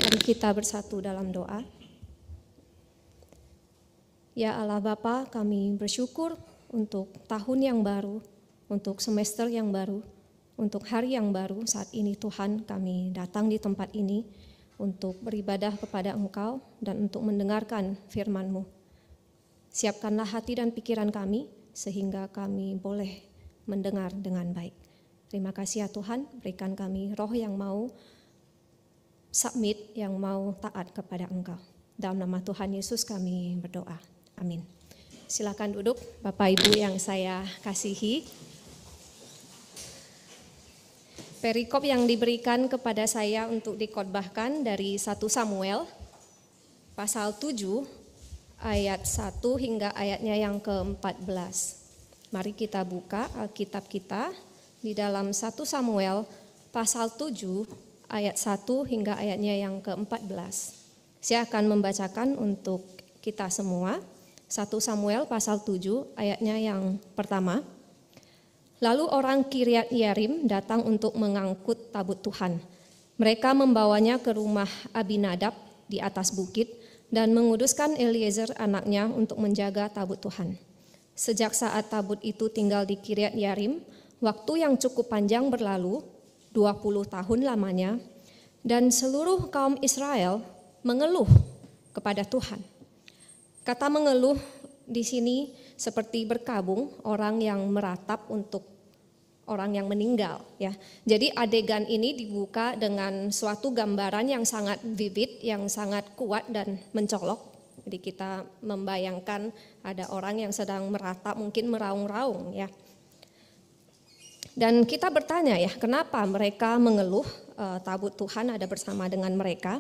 Mari kita bersatu dalam doa. Ya Allah Bapa, kami bersyukur untuk tahun yang baru, untuk semester yang baru, untuk hari yang baru. Saat ini Tuhan, kami datang di tempat ini untuk beribadah kepada Engkau dan untuk mendengarkan firman-Mu. Siapkanlah hati dan pikiran kami sehingga kami boleh mendengar dengan baik. Terima kasih ya Tuhan, berikan kami roh yang mau submit, yang mau taat kepada Engkau. Dalam nama Tuhan Yesus kami berdoa. Amin. Silakan duduk Bapak Ibu yang saya kasihi. Perikop yang diberikan kepada saya untuk dikhotbahkan dari 1 Samuel pasal 7 ayat 1 hingga ayatnya yang ke-14. Mari kita buka Alkitab kita di dalam 1 Samuel pasal 7 ayat 1 hingga ayatnya yang ke-14. Saya akan membacakan untuk kita semua. 1 Samuel pasal 7 ayatnya yang pertama. Lalu orang Kiryat Yearim datang untuk mengangkut tabut Tuhan. Mereka membawanya ke rumah Abinadab di atas bukit dan menguduskan Eliezer anaknya untuk menjaga tabut Tuhan. Sejak saat tabut itu tinggal di Kiryat Yearim, waktu yang cukup panjang berlalu, 20 tahun lamanya, dan seluruh kaum Israel mengeluh kepada Tuhan. Kata mengeluh di sini seperti berkabung, orang yang meratap untuk orang yang meninggal, ya. Jadi adegan ini dibuka dengan suatu gambaran yang sangat vivid, yang sangat kuat dan mencolok. Jadi kita membayangkan ada orang yang sedang meratap, mungkin meraung-raung, ya. Dan kita bertanya ya, kenapa mereka mengeluh tabut Tuhan ada bersama dengan mereka?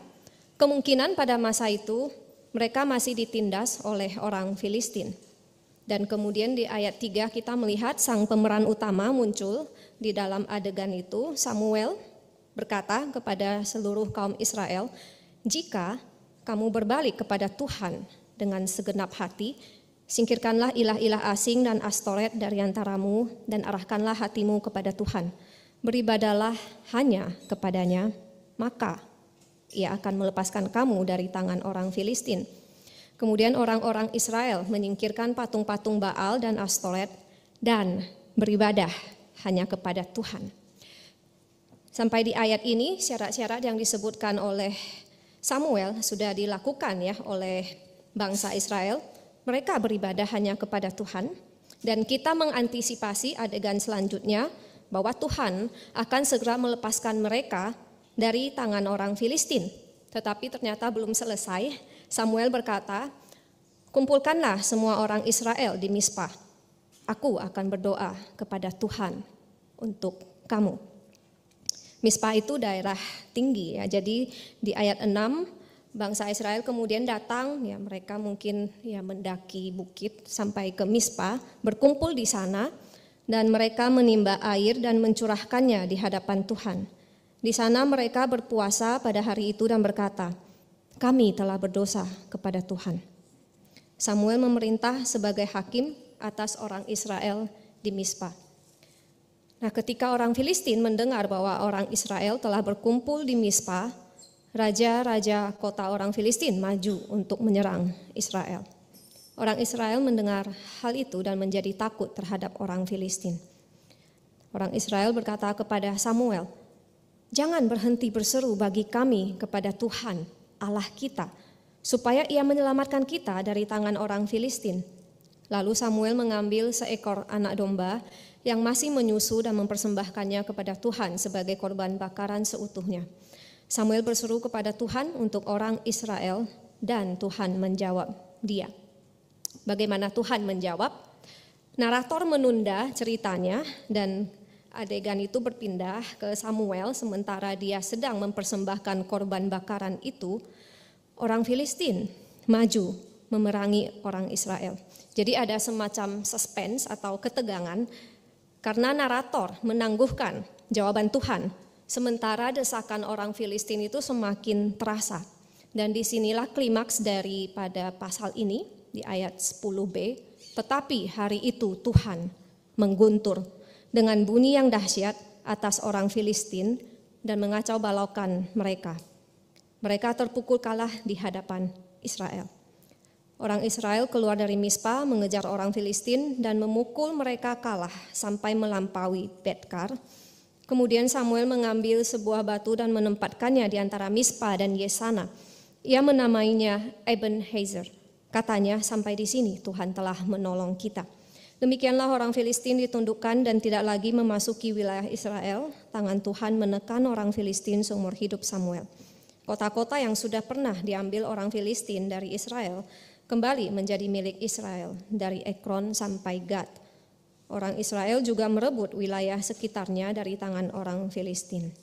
Kemungkinan pada masa itu mereka masih ditindas oleh orang Filistin. Dan kemudian di ayat 3 kita melihat sang pemeran utama muncul di dalam adegan itu. Samuel berkata kepada seluruh kaum Israel, jika kamu berbalik kepada Tuhan dengan segenap hati, singkirkanlah ilah-ilah asing dan Astoret dari antaramu dan arahkanlah hatimu kepada Tuhan. Beribadalah hanya kepadanya, maka Ia akan melepaskan kamu dari tangan orang Filistin. Kemudian orang-orang Israel menyingkirkan patung-patung Baal dan Astoret dan beribadah hanya kepada Tuhan. Sampai di ayat ini syarat-syarat yang disebutkan oleh Samuel sudah dilakukan ya oleh bangsa Israel. Mereka beribadah hanya kepada Tuhan dan kita mengantisipasi adegan selanjutnya bahwa Tuhan akan segera melepaskan mereka dari tangan orang Filistin. Tetapi ternyata belum selesai. Samuel berkata, kumpulkanlah semua orang Israel di Mizpah. Aku akan berdoa kepada Tuhan untuk kamu. Mizpah itu daerah tinggi ya. Jadi di ayat 6 bangsa Israel kemudian datang, ya mereka mungkin ya mendaki bukit sampai ke Mizpah, berkumpul di sana dan mereka menimba air dan mencurahkannya di hadapan Tuhan. Di sana mereka berpuasa pada hari itu dan berkata, kami telah berdosa kepada Tuhan. Samuel memerintah sebagai hakim atas orang Israel di Mizpah. Nah, ketika orang Filistin mendengar bahwa orang Israel telah berkumpul di Mizpah, raja-raja kota orang Filistin maju untuk menyerang Israel. Orang Israel mendengar hal itu dan menjadi takut terhadap orang Filistin. Orang Israel berkata kepada Samuel, jangan berhenti berseru bagi kami kepada Tuhan Allah kita, supaya Ia menyelamatkan kita dari tangan orang Filistin. Lalu Samuel mengambil seekor anak domba yang masih menyusu dan mempersembahkannya kepada Tuhan sebagai korban bakaran seutuhnya. Samuel berseru kepada Tuhan untuk orang Israel dan Tuhan menjawab dia. Bagaimana Tuhan menjawab? Narator menunda ceritanya dan adegan itu berpindah ke Samuel sementara dia sedang mempersembahkan korban bakaran itu. Orang Filistin maju memerangi orang Israel. Jadi ada semacam suspense atau ketegangan karena narator menangguhkan jawaban Tuhan. Sementara desakan orang Filistin itu semakin terasa. Dan disinilah klimaks daripada pasal ini di ayat 10b. Tetapi hari itu Tuhan mengguntur dengan bunyi yang dahsyat atas orang Filistin dan mengacau balaukan mereka. Mereka terpukul kalah di hadapan Israel. Orang Israel keluar dari Mispa mengejar orang Filistin dan memukul mereka kalah sampai melampaui Betkar. Kemudian Samuel mengambil sebuah batu dan menempatkannya di antara Mispa dan Yesana. Ia menamainya Ebenezer. Katanya, sampai di sini Tuhan telah menolong kita. Demikianlah orang Filistin ditundukkan dan tidak lagi memasuki wilayah Israel. Tangan Tuhan menekan orang Filistin seumur hidup Samuel. Kota-kota yang sudah pernah diambil orang Filistin dari Israel kembali menjadi milik Israel dari Ekron sampai Gad. Orang Israel juga merebut wilayah sekitarnya dari tangan orang Filistin.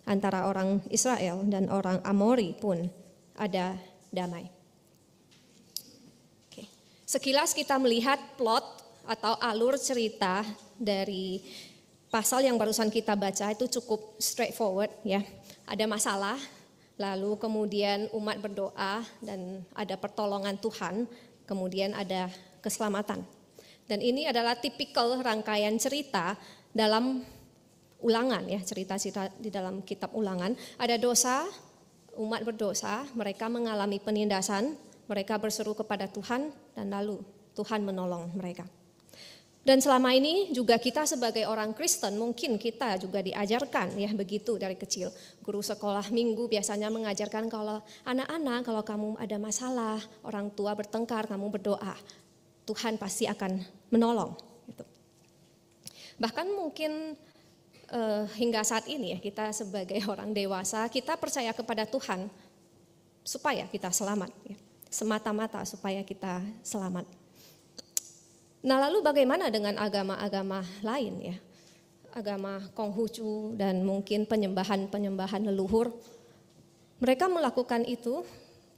Antara orang Israel dan orang Amori pun ada damai. Oke. Sekilas kita melihat plot atau alur cerita dari pasal yang barusan kita baca itu cukup straightforward ya. Ada masalah, lalu kemudian umat berdoa dan ada pertolongan Tuhan, kemudian ada keselamatan. Dan ini adalah tipikal rangkaian cerita dalam Ulangan ya, cerita-cerita di dalam kitab Ulangan. Ada dosa, umat berdosa, mereka mengalami penindasan, mereka berseru kepada Tuhan dan lalu Tuhan menolong mereka. Dan selama ini juga kita sebagai orang Kristen mungkin kita juga diajarkan ya begitu dari kecil. Guru sekolah minggu biasanya mengajarkan kalau anak-anak kalau kamu ada masalah, orang tua bertengkar, kamu berdoa. Tuhan pasti akan menolong. Gitu. Bahkan mungkin hingga saat ini ya kita sebagai orang dewasa kita percaya kepada Tuhan supaya kita selamat. Ya. Semata-mata supaya kita selamat. Nah lalu bagaimana dengan agama-agama lain ya, agama Konghucu dan mungkin penyembahan leluhur. Mereka melakukan itu,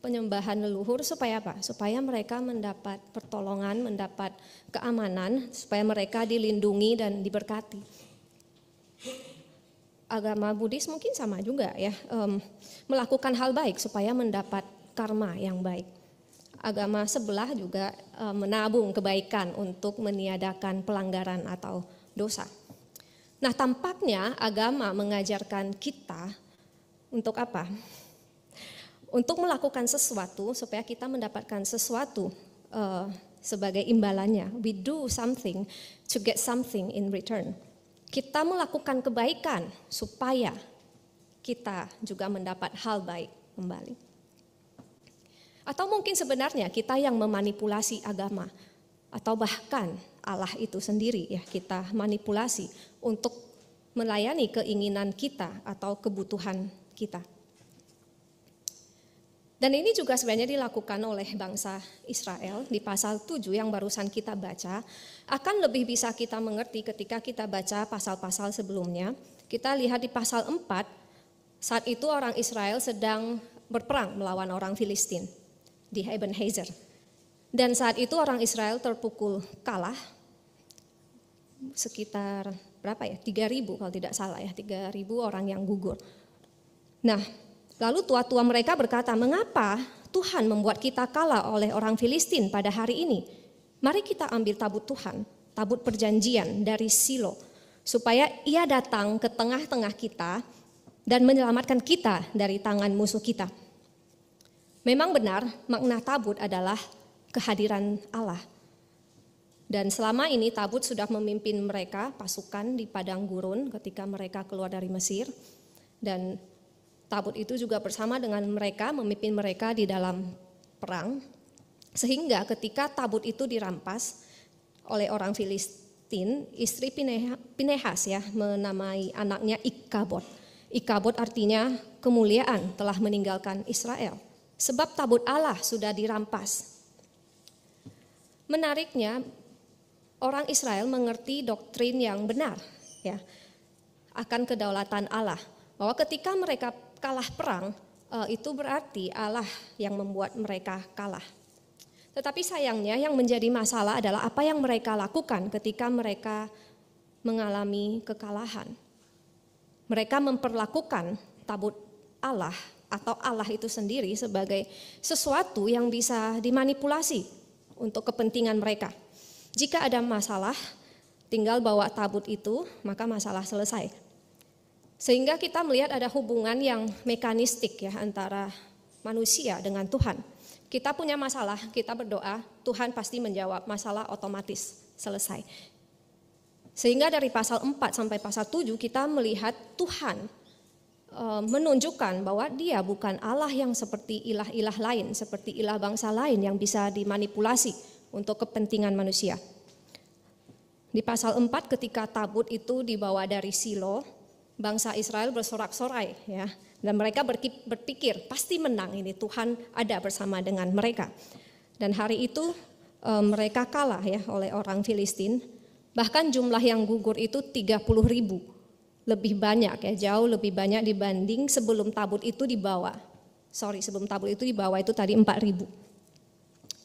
penyembahan leluhur supaya apa? Supaya mereka mendapat pertolongan, mendapat keamanan, supaya mereka dilindungi dan diberkati. Agama Buddhis mungkin sama juga ya, melakukan hal baik supaya mendapat karma yang baik. Agama sebelah juga menabung kebaikan untuk meniadakan pelanggaran atau dosa. Nah tampaknya agama mengajarkan kita untuk apa? Untuk melakukan sesuatu supaya kita mendapatkan sesuatu sebagai imbalannya. We do something to get something in return. Kita melakukan kebaikan supaya kita juga mendapat hal baik kembali. Atau mungkin sebenarnya kita yang memanipulasi agama atau bahkan Allah itu sendiri ya kita manipulasi untuk melayani keinginan kita atau kebutuhan kita. Dan ini juga sebenarnya dilakukan oleh bangsa Israel di pasal 7 yang barusan kita baca. Akan lebih bisa kita mengerti ketika kita baca pasal-pasal sebelumnya. Kita lihat di pasal 4, saat itu orang Israel sedang berperang melawan orang Filistin di Ebenezer. Dan saat itu orang Israel terpukul kalah sekitar berapa ya? 3.000 kalau tidak salah ya, 3.000 orang yang gugur. Nah, lalu tua-tua mereka berkata, "Mengapa Tuhan membuat kita kalah oleh orang Filistin pada hari ini? Mari kita ambil tabut Tuhan, tabut perjanjian dari Silo, supaya ia datang ke tengah-tengah kita dan menyelamatkan kita dari tangan musuh kita." Memang benar, makna tabut adalah kehadiran Allah. Dan selama ini tabut sudah memimpin mereka, pasukan di padang gurun ketika mereka keluar dari Mesir. Dan tabut itu juga bersama dengan mereka, memimpin mereka di dalam perang. Sehingga ketika tabut itu dirampas oleh orang Filistin, istri Pinehas ya menamai anaknya Ikabod. Ikabod artinya kemuliaan telah meninggalkan Israel. Sebab tabut Allah sudah dirampas. Menariknya, orang Israel mengerti doktrin yang benar ya akan kedaulatan Allah. Bahwa ketika mereka kalah perang, itu berarti Allah yang membuat mereka kalah. Tetapi sayangnya yang menjadi masalah adalah apa yang mereka lakukan ketika mereka mengalami kekalahan. Mereka memperlakukan tabut Allah atau Allah itu sendiri sebagai sesuatu yang bisa dimanipulasi untuk kepentingan mereka. Jika ada masalah, tinggal bawa tabut itu, maka masalah selesai. Sehingga kita melihat ada hubungan yang mekanistik ya antara manusia dengan Tuhan. Kita punya masalah, kita berdoa, Tuhan pasti menjawab, masalah otomatis selesai. Sehingga dari pasal 4 sampai pasal 7 kita melihat Tuhan menunjukkan bahwa Dia bukan Allah yang seperti ilah-ilah lain, seperti ilah bangsa lain yang bisa dimanipulasi untuk kepentingan manusia. Di pasal 4 ketika tabut itu dibawa dari Silo, bangsa Israel bersorak-sorai ya, dan mereka berpikir pasti menang ini, Tuhan ada bersama dengan mereka. Dan hari itu mereka kalah ya oleh orang Filistin. Bahkan jumlah yang gugur itu 30.000, lebih banyak ya, jauh lebih banyak dibanding sebelum tabut itu dibawa. Sebelum tabut itu dibawa itu tadi 4.000.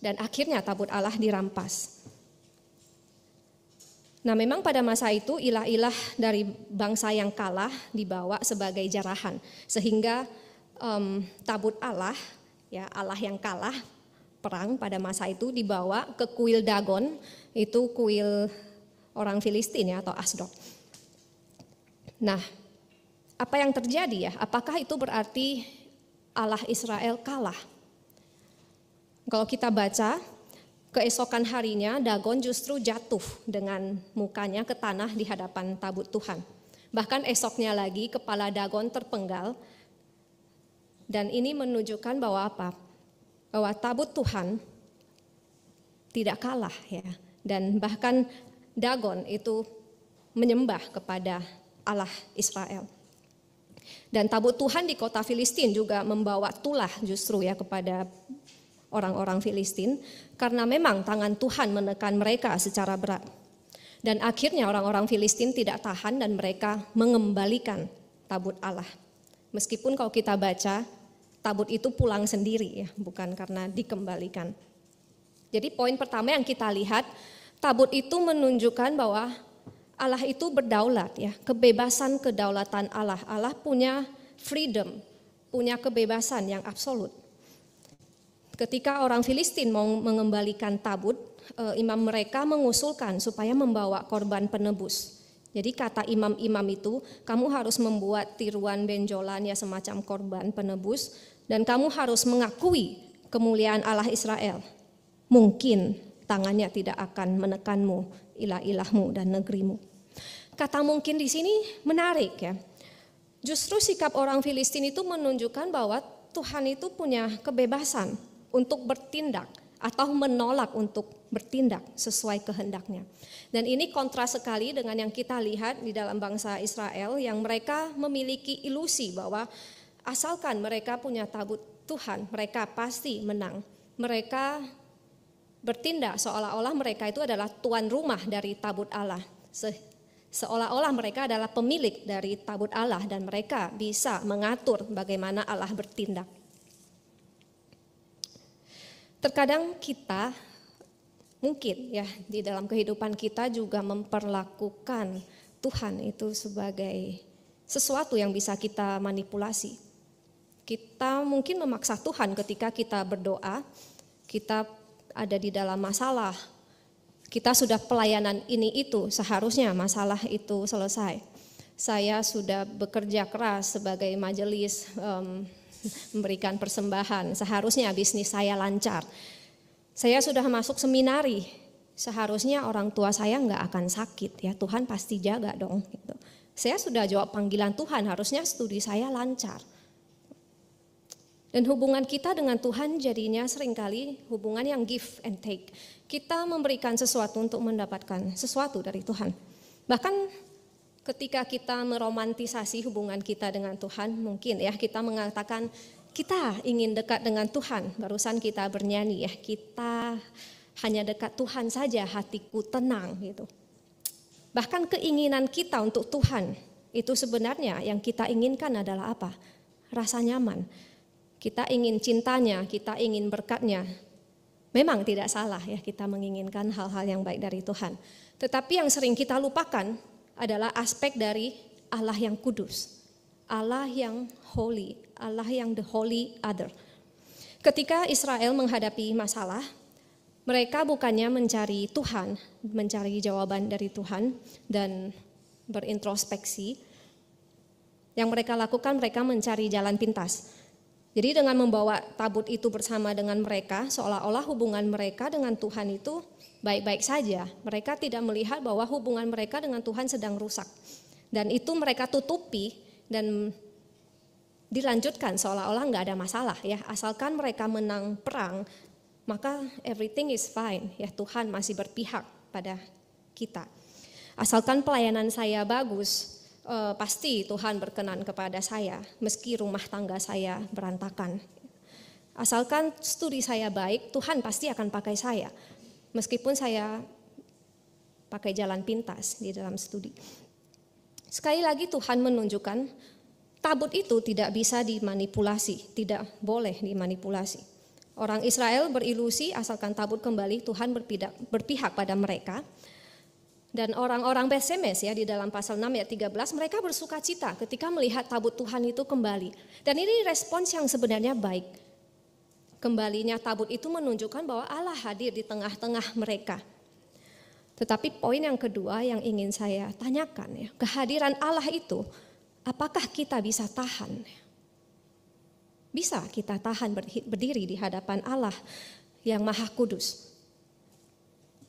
Dan akhirnya tabut Allah dirampas. Nah, memang pada masa itu ilah-ilah dari bangsa yang kalah dibawa sebagai jarahan, sehingga tabut Allah, ya Allah yang kalah perang pada masa itu dibawa ke kuil Dagon, itu kuil orang Filistin ya atau Asdod. Nah, apa yang terjadi ya? Apakah itu berarti Allah Israel kalah? Kalau kita baca, keesokan harinya Dagon justru jatuh dengan mukanya ke tanah di hadapan tabut Tuhan. Bahkan esoknya lagi kepala Dagon terpenggal. Dan ini menunjukkan bahwa apa? Bahwa tabut Tuhan tidak kalah ya. Dan bahkan Dagon itu menyembah kepada Allah Israel. Dan tabut Tuhan di kota Filistin juga membawa tulah justru ya kepada orang-orang Filistin, karena memang tangan Tuhan menekan mereka secara berat. Dan akhirnya orang-orang Filistin tidak tahan dan mereka mengembalikan tabut Allah. Meskipun kalau kita baca, tabut itu pulang sendiri ya, bukan karena dikembalikan. Jadi poin pertama yang kita lihat, tabut itu menunjukkan bahwa Allah itu berdaulat ya, kebebasan kedaulatan Allah. Allah punya freedom, punya kebebasan yang absolut. Ketika orang Filistin mau mengembalikan tabut, imam mereka mengusulkan supaya membawa korban penebus. Jadi kata imam-imam itu, kamu harus membuat tiruan benjolan ya semacam korban penebus, dan kamu harus mengakui kemuliaan Allah Israel. Mungkin tangannya tidak akan menekanmu, ilah-ilahmu dan negerimu. Kata mungkin di sini menarik ya. Justru sikap orang Filistin itu menunjukkan bahwa Tuhan itu punya kebebasan untuk bertindak atau menolak untuk bertindak sesuai kehendaknya. Dan ini kontras sekali dengan yang kita lihat di dalam bangsa Israel yang mereka memiliki ilusi bahwa asalkan mereka punya tabut Tuhan, mereka pasti menang. Mereka bertindak seolah-olah mereka itu adalah tuan rumah dari tabut Allah. Seolah-olah mereka adalah pemilik dari tabut Allah dan mereka bisa mengatur bagaimana Allah bertindak. Terkadang kita mungkin ya di dalam kehidupan kita juga memperlakukan Tuhan itu sebagai sesuatu yang bisa kita manipulasi. Kita mungkin memaksa Tuhan ketika kita berdoa, kita ada di dalam masalah, kita sudah pelayanan ini itu, seharusnya masalah itu selesai. Saya sudah bekerja keras sebagai majelis, memberikan persembahan, seharusnya bisnis saya lancar. Saya sudah masuk seminari, seharusnya orang tua saya nggak akan sakit ya, Tuhan pasti jaga dong. Gitu. Saya sudah jawab panggilan Tuhan, harusnya studi saya lancar. Dan hubungan kita dengan Tuhan jadinya seringkali hubungan yang give and take. Kita memberikan sesuatu untuk mendapatkan sesuatu dari Tuhan. Bahkan ketika kita meromantisasi hubungan kita dengan Tuhan, mungkin ya kita mengatakan kita ingin dekat dengan Tuhan. Barusan kita bernyanyi ya, kita hanya dekat Tuhan saja, hatiku tenang gitu. Bahkan keinginan kita untuk Tuhan itu sebenarnya yang kita inginkan adalah apa? Rasa nyaman. Kita ingin cintanya, kita ingin berkatnya. Memang tidak salah ya kita menginginkan hal-hal yang baik dari Tuhan. Tetapi yang sering kita lupakan adalah aspek dari Allah yang kudus, Allah yang holy, Allah yang the holy other. Ketika Israel menghadapi masalah, mereka bukannya mencari Tuhan, mencari jawaban dari Tuhan dan berintrospeksi. Yang mereka lakukan, mereka mencari jalan pintas. Jadi dengan membawa tabut itu bersama dengan mereka, seolah-olah hubungan mereka dengan Tuhan itu baik-baik saja. Mereka tidak melihat bahwa hubungan mereka dengan Tuhan sedang rusak. Dan itu mereka tutupi dan dilanjutkan seolah-olah nggak ada masalah ya. Asalkan mereka menang perang, maka everything is fine ya. Tuhan masih berpihak pada kita. Asalkan pelayanan saya bagus, pasti Tuhan berkenan kepada saya, meski rumah tangga saya berantakan. Asalkan studi saya baik, Tuhan pasti akan pakai saya, meskipun saya pakai jalan pintas di dalam studi. Sekali lagi Tuhan menunjukkan tabut itu tidak bisa dimanipulasi, tidak boleh dimanipulasi. Orang Israel berilusi asalkan tabut kembali, Tuhan berpihak pada mereka. Dan orang-orang Betsemes ya di dalam pasal 6 ayat 13 mereka bersuka cita ketika melihat tabut Tuhan itu kembali. Dan ini respons yang sebenarnya baik. Kembalinya tabut itu menunjukkan bahwa Allah hadir di tengah-tengah mereka. Tetapi poin yang kedua yang ingin saya tanyakan ya, kehadiran Allah itu apakah kita bisa tahan? Bisa kita tahan berdiri di hadapan Allah yang Maha Kudus?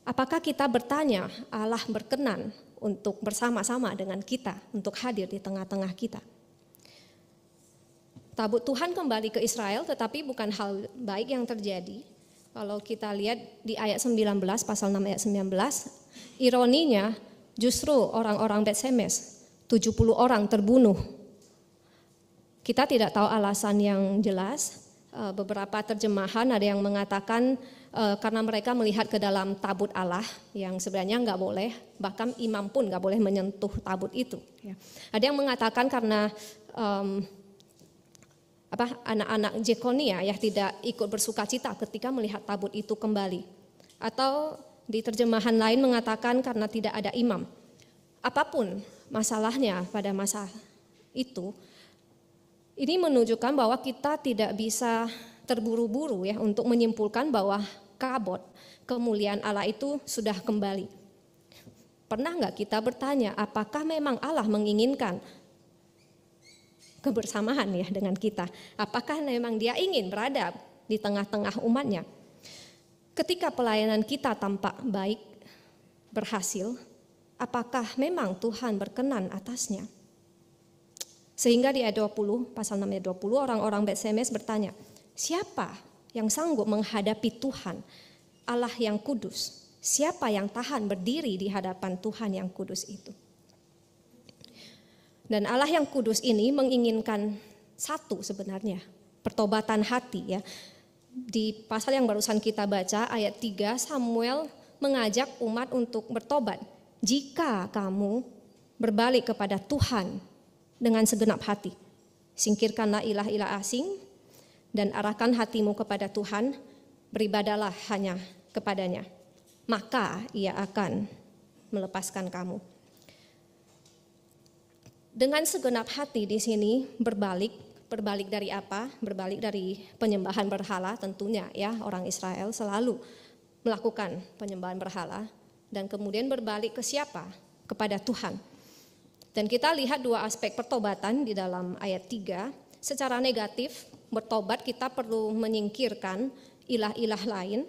Apakah kita bertanya Allah berkenan untuk bersama-sama dengan kita, untuk hadir di tengah-tengah kita? Tabut Tuhan kembali ke Israel, tetapi bukan hal baik yang terjadi. Kalau kita lihat di ayat 19, pasal 6 ayat 19, ironinya justru orang-orang Betsemes, 70 orang terbunuh. Kita tidak tahu alasan yang jelas. Beberapa terjemahan ada yang mengatakan karena mereka melihat ke dalam tabut Allah yang sebenarnya nggak boleh, bahkan imam pun nggak boleh menyentuh tabut itu. Ada yang mengatakan karena anak-anak Jekonia ya tidak ikut bersukacita ketika melihat tabut itu kembali. Atau di terjemahan lain mengatakan karena tidak ada imam. Apapun masalahnya pada masa itu, ini menunjukkan bahwa kita tidak bisa terburu-buru ya untuk menyimpulkan bahwa kabot kemuliaan Allah itu sudah kembali. Pernah nggak kita bertanya apakah memang Allah menginginkan kebersamaan ya dengan kita? Apakah memang Dia ingin berada di tengah-tengah umatnya? Ketika pelayanan kita tampak baik, berhasil, apakah memang Tuhan berkenan atasnya? Sehingga di ayat 20, pasal 6 ayat 20, orang-orang Betsemes bertanya, siapa yang sanggup menghadapi Tuhan, Allah yang kudus? Siapa yang tahan berdiri di hadapan Tuhan yang kudus itu? Dan Allah yang kudus ini menginginkan satu sebenarnya, pertobatan hati ya. Di pasal yang barusan kita baca, ayat 3, Samuel mengajak umat untuk bertobat. Jika kamu berbalik kepada Tuhan dengan segenap hati, singkirkanlah ilah-ilah asing dan arahkan hatimu kepada Tuhan, beribadalah hanya kepadanya, maka Ia akan melepaskan kamu. Dengan segenap hati di sini berbalik dari apa? Berbalik dari penyembahan berhala tentunya ya, orang Israel selalu melakukan penyembahan berhala dan kemudian berbalik ke siapa? Kepada Tuhan. Dan kita lihat dua aspek pertobatan di dalam ayat 3. Secara negatif, bertobat kita perlu menyingkirkan ilah-ilah lain,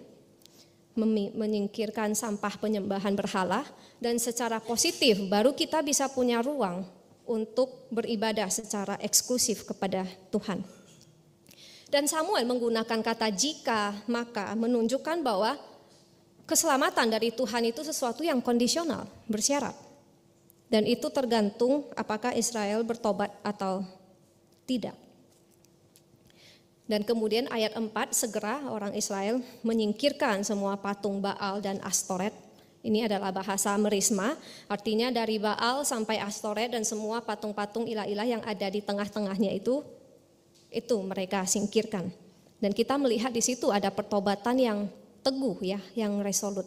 menyingkirkan sampah penyembahan berhala, dan secara positif baru kita bisa punya ruang untuk beribadah secara eksklusif kepada Tuhan. Dan Samuel menggunakan kata jika, maka menunjukkan bahwa keselamatan dari Tuhan itu sesuatu yang kondisional, bersyarat. Dan itu tergantung apakah Israel bertobat atau tidak. Dan kemudian ayat 4, segera orang Israel menyingkirkan semua patung Baal dan Astoret. Ini adalah bahasa merisma, artinya dari Baal sampai Astoret dan semua patung-patung ilah-ilah yang ada di tengah-tengahnya itu mereka singkirkan. Dan kita melihat di situ ada pertobatan yang teguh ya, yang resolut.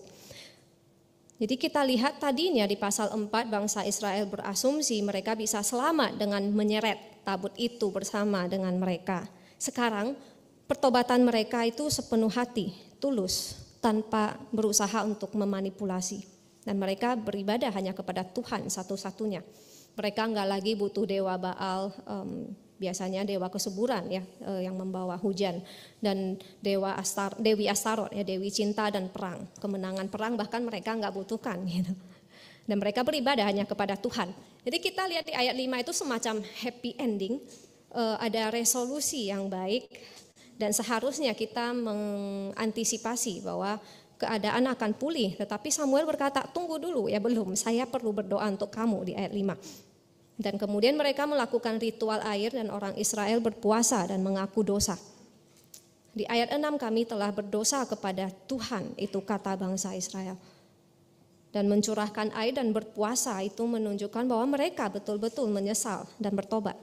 Jadi kita lihat tadinya di pasal 4 bangsa Israel berasumsi mereka bisa selamat dengan menyeret tabut itu bersama dengan mereka. Sekarang pertobatan mereka itu sepenuh hati, tulus, tanpa berusaha untuk memanipulasi. Dan mereka beribadah hanya kepada Tuhan satu-satunya. Mereka nggak lagi butuh dewa Baal, biasanya dewa kesuburan ya, yang membawa hujan, dan Dewi Astarot ya, dewi cinta dan perang, kemenangan perang bahkan mereka nggak butuhkan gitu. Dan mereka beribadah hanya kepada Tuhan. Jadi kita lihat di ayat 5 itu semacam happy ending, ada resolusi yang baik, dan seharusnya kita mengantisipasi bahwa keadaan akan pulih. Tetapi Samuel berkata, tunggu dulu ya, belum, saya perlu berdoa untuk kamu di ayat 5. Dan kemudian mereka melakukan ritual air dan orang Israel berpuasa dan mengaku dosa. Di ayat 6, kami telah berdosa kepada Tuhan, itu kata bangsa Israel. Dan mencurahkan air dan berpuasa itu menunjukkan bahwa mereka betul-betul menyesal dan bertobat.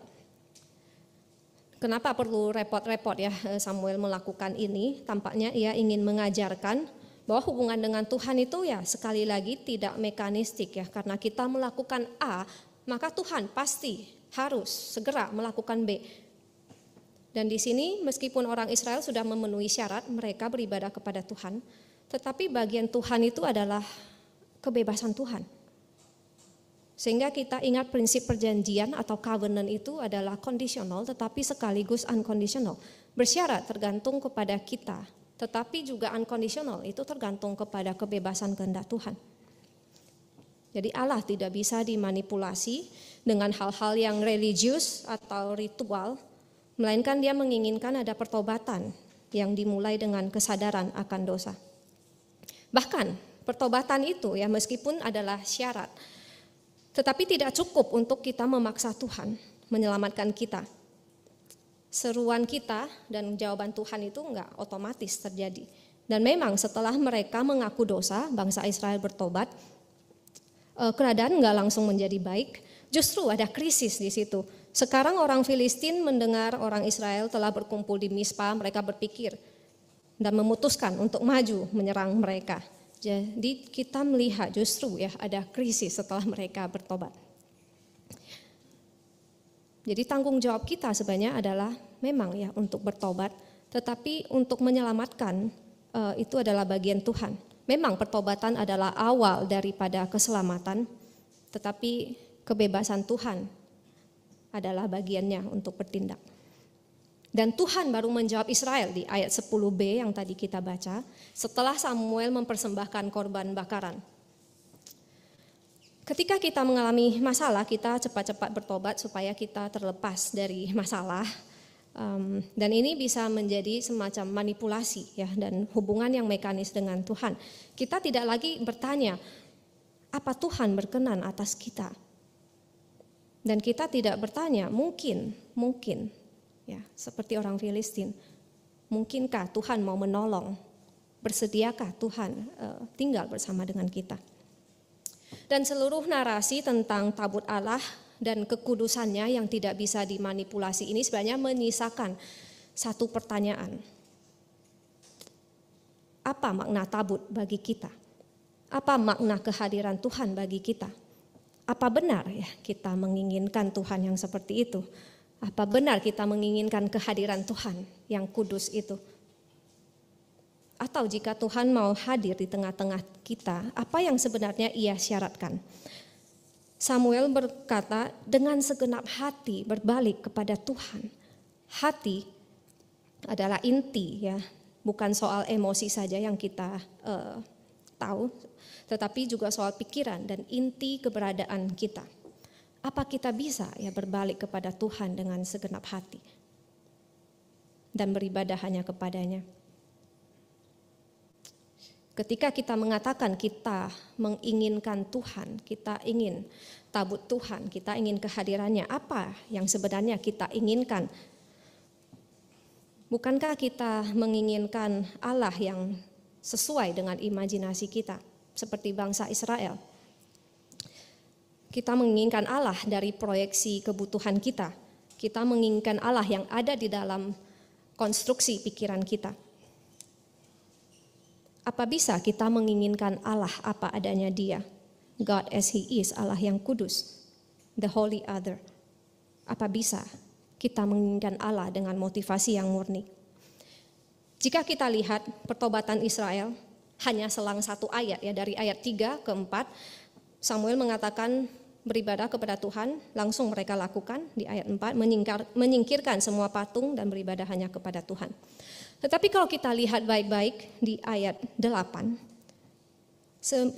Kenapa perlu repot-repot ya Samuel melakukan ini? Tampaknya ia ingin mengajarkan bahwa hubungan dengan Tuhan itu ya sekali lagi tidak mekanistik ya. Karena kita melakukan A, maka Tuhan pasti harus segera melakukan B. Dan di sini meskipun orang Israel sudah memenuhi syarat mereka beribadah kepada Tuhan, tetapi bagian Tuhan itu adalah kebebasan Tuhan. Sehingga kita ingat prinsip perjanjian atau covenant itu adalah conditional tetapi sekaligus unconditional. Bersyarat tergantung kepada kita, tetapi juga unconditional itu tergantung kepada kebebasan kehendak Tuhan. Jadi Allah tidak bisa dimanipulasi dengan hal-hal yang religius atau ritual, melainkan Dia menginginkan ada pertobatan yang dimulai dengan kesadaran akan dosa. Bahkan pertobatan itu ya meskipun adalah syarat, tetapi tidak cukup untuk kita memaksa Tuhan menyelamatkan kita. Seruan kita dan jawaban Tuhan itu enggak otomatis terjadi. Dan memang setelah mereka mengaku dosa, bangsa Israel bertobat, keadaan enggak langsung menjadi baik, justru ada krisis di situ. Sekarang orang Filistin mendengar orang Israel telah berkumpul di Mispa, mereka berpikir dan memutuskan untuk maju menyerang mereka. Jadi kita melihat justru ya ada krisis setelah mereka bertobat. Jadi tanggung jawab kita sebenarnya adalah memang ya untuk bertobat, tetapi untuk menyelamatkan itu adalah bagian Tuhan. Memang pertobatan adalah awal daripada keselamatan, tetapi kebebasan Tuhan adalah bagiannya untuk bertindak. Dan Tuhan baru menjawab Israel di ayat 10b yang tadi kita baca, setelah Samuel mempersembahkan korban bakaran. Ketika kita mengalami masalah, kita cepat-cepat bertobat supaya kita terlepas dari masalah. Dan ini bisa menjadi semacam manipulasi ya, dan hubungan yang mekanis dengan Tuhan. Kita tidak lagi bertanya, apa Tuhan berkenan atas kita? Dan kita tidak bertanya, mungkin. Ya, seperti orang Filistin, mungkinkah Tuhan mau menolong? Bersediakah Tuhan tinggal bersama dengan kita? Dan seluruh narasi tentang tabut Allah dan kekudusannya yang tidak bisa dimanipulasi ini sebenarnya menyisakan satu pertanyaan. Apa makna tabut bagi kita? Apa makna kehadiran Tuhan bagi kita? Apa benar ya kita menginginkan Tuhan yang seperti itu? Apa benar kita menginginkan kehadiran Tuhan yang kudus itu? Atau jika Tuhan mau hadir di tengah-tengah kita, apa yang sebenarnya Ia syaratkan? Samuel berkata, dengan segenap hati berbalik kepada Tuhan. Hati adalah inti ya, bukan soal emosi saja yang kita tahu, tetapi juga soal pikiran dan inti keberadaan kita. Apa kita bisa ya berbalik kepada Tuhan dengan segenap hati dan beribadah hanya kepadanya? Ketika kita mengatakan kita menginginkan Tuhan, kita ingin tabut Tuhan, kita ingin kehadirannya, apa yang sebenarnya kita inginkan? Bukankah kita menginginkan Allah yang sesuai dengan imajinasi kita, seperti bangsa Israel? Kita menginginkan Allah dari proyeksi kebutuhan kita. Kita menginginkan Allah yang ada di dalam konstruksi pikiran kita. Apa bisa kita menginginkan Allah apa adanya Dia? God as He is, Allah yang kudus, the holy other. Apa bisa kita menginginkan Allah dengan motivasi yang murni? Jika kita lihat pertobatan Israel hanya selang satu ayat ya, dari ayat 3 ke 4, Samuel mengatakan beribadah kepada Tuhan, langsung mereka lakukan di ayat 4, menyingkirkan semua patung dan beribadah hanya kepada Tuhan. Tetapi kalau kita lihat baik-baik di ayat 8,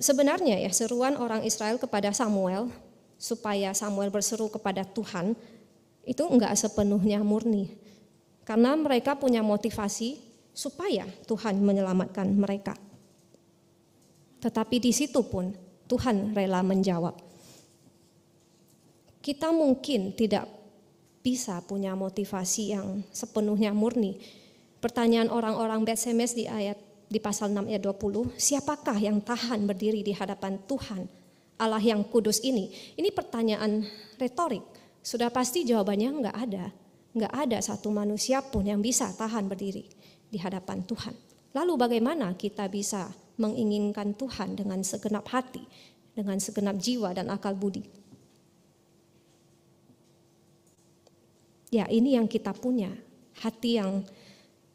sebenarnya ya seruan orang Israel kepada Samuel, supaya Samuel berseru kepada Tuhan, itu enggak sepenuhnya murni. Karena mereka punya motivasi supaya Tuhan menyelamatkan mereka. Tetapi di situ pun Tuhan rela menjawab. Kita mungkin tidak bisa punya motivasi yang sepenuhnya murni. Pertanyaan orang-orang Bet Semes di pasal 6 ayat 20, siapakah yang tahan berdiri di hadapan Tuhan Allah yang kudus ini? Ini pertanyaan retorik. Sudah pasti jawabannya enggak ada. Enggak ada satu manusia pun yang bisa tahan berdiri di hadapan Tuhan. Lalu bagaimana kita bisa menginginkan Tuhan dengan segenap hati, dengan segenap jiwa dan akal budi? Ya, ini yang kita punya, hati yang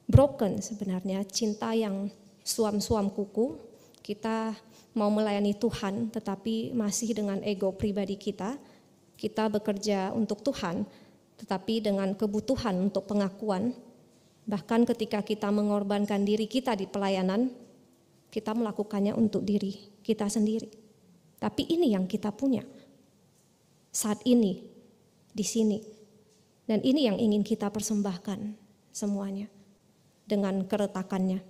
broken sebenarnya, cinta yang suam-suam kuku. Kita mau melayani Tuhan tetapi masih dengan ego pribadi kita. Kita bekerja untuk Tuhan tetapi dengan kebutuhan untuk pengakuan. Bahkan ketika kita mengorbankan diri kita di pelayanan, kita melakukannya untuk diri kita sendiri. Tapi ini yang kita punya saat ini, di sini. Dan ini yang ingin kita persembahkan semuanya dengan keretakannya.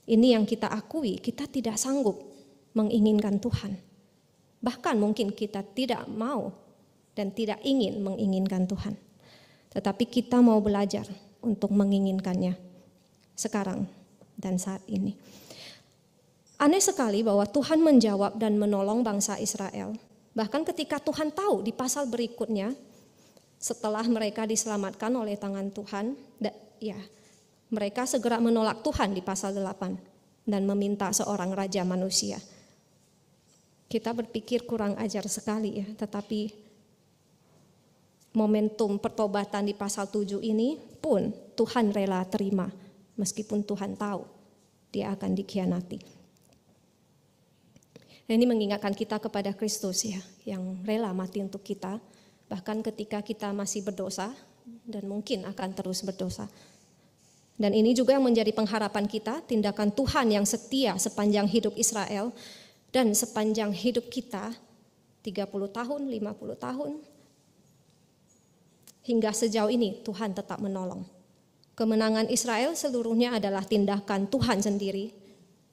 Ini yang kita akui, kita tidak sanggup menginginkan Tuhan. Bahkan mungkin kita tidak mau dan tidak ingin menginginkan Tuhan. Tetapi kita mau belajar untuk menginginkannya sekarang dan saat ini. Aneh sekali bahwa Tuhan menjawab dan menolong bangsa Israel. Bahkan ketika Tuhan tahu di pasal berikutnya, setelah mereka diselamatkan oleh tangan Tuhan, mereka segera menolak Tuhan di pasal 8 dan meminta seorang raja manusia. Kita berpikir kurang ajar sekali ya, tetapi momentum pertobatan di pasal 7 ini pun Tuhan rela terima, meskipun Tuhan tahu dia akan dikhianati. Nah, ini mengingatkan kita kepada Kristus ya, yang rela mati untuk kita. Bahkan ketika kita masih berdosa dan mungkin akan terus berdosa. Dan ini juga yang menjadi pengharapan kita, tindakan Tuhan yang setia sepanjang hidup Israel dan sepanjang hidup kita, 30 tahun, 50 tahun, hingga sejauh ini Tuhan tetap menolong. Kemenangan Israel seluruhnya adalah tindakan Tuhan sendiri,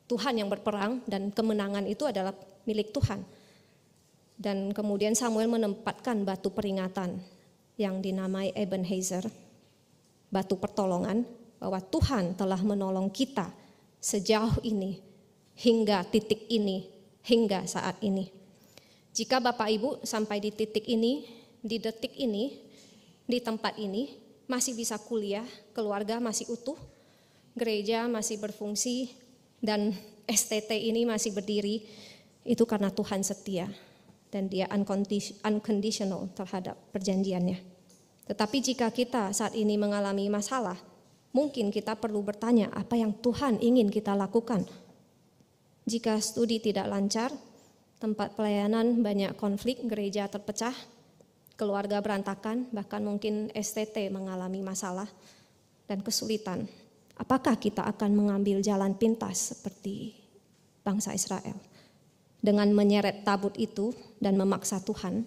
Tuhan yang berperang, dan kemenangan itu adalah milik Tuhan. Dan kemudian Samuel menempatkan batu peringatan yang dinamai Ebenezer, batu pertolongan, bahwa Tuhan telah menolong kita sejauh ini, hingga titik ini, hingga saat ini. Jika Bapak Ibu sampai di titik ini, di detik ini, di tempat ini, masih bisa kuliah, keluarga masih utuh, gereja masih berfungsi, dan STT ini masih berdiri, itu karena Tuhan setia. Dan dia unconditional terhadap perjanjiannya. Tetapi jika kita saat ini mengalami masalah, mungkin kita perlu bertanya apa yang Tuhan ingin kita lakukan. Jika studi tidak lancar, tempat pelayanan banyak konflik, gereja terpecah, keluarga berantakan, bahkan mungkin STT mengalami masalah dan kesulitan. Apakah kita akan mengambil jalan pintas seperti bangsa Israel? Dengan menyeret tabut itu dan memaksa Tuhan,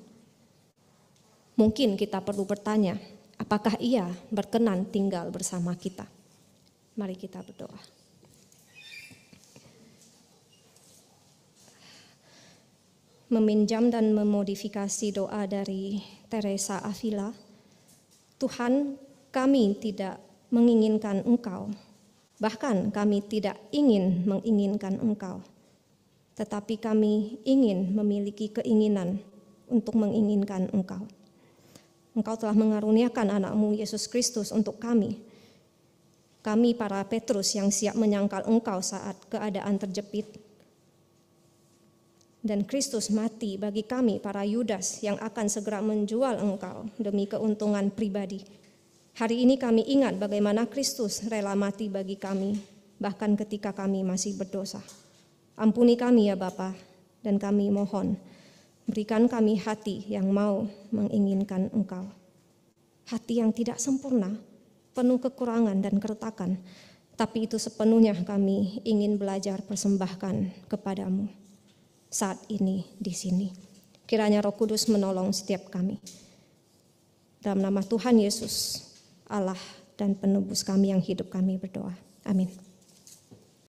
mungkin kita perlu bertanya, apakah Ia berkenan tinggal bersama kita? Mari kita berdoa. Meminjam dan memodifikasi doa dari Teresa Avila, Tuhan, kami tidak menginginkan Engkau, bahkan kami tidak ingin menginginkan Engkau. Tetapi kami ingin memiliki keinginan untuk menginginkan Engkau. Engkau telah mengaruniakan anak-Mu Yesus Kristus untuk kami. Kami para Petrus yang siap menyangkal Engkau saat keadaan terjepit. Dan Kristus mati bagi kami para Yudas yang akan segera menjual Engkau demi keuntungan pribadi. Hari ini kami ingat bagaimana Kristus rela mati bagi kami, bahkan ketika kami masih berdosa. Ampuni kami ya Bapa, dan kami mohon, Berikan kami hati yang mau menginginkan Engkau. Hati yang tidak sempurna, penuh kekurangan dan keretakan, tapi itu sepenuhnya kami ingin belajar persembahkan kepadamu saat ini di sini. Kiranya Roh Kudus menolong setiap kami. Dalam nama Tuhan Yesus, Allah dan penebus kami yang hidup, kami berdoa. Amin.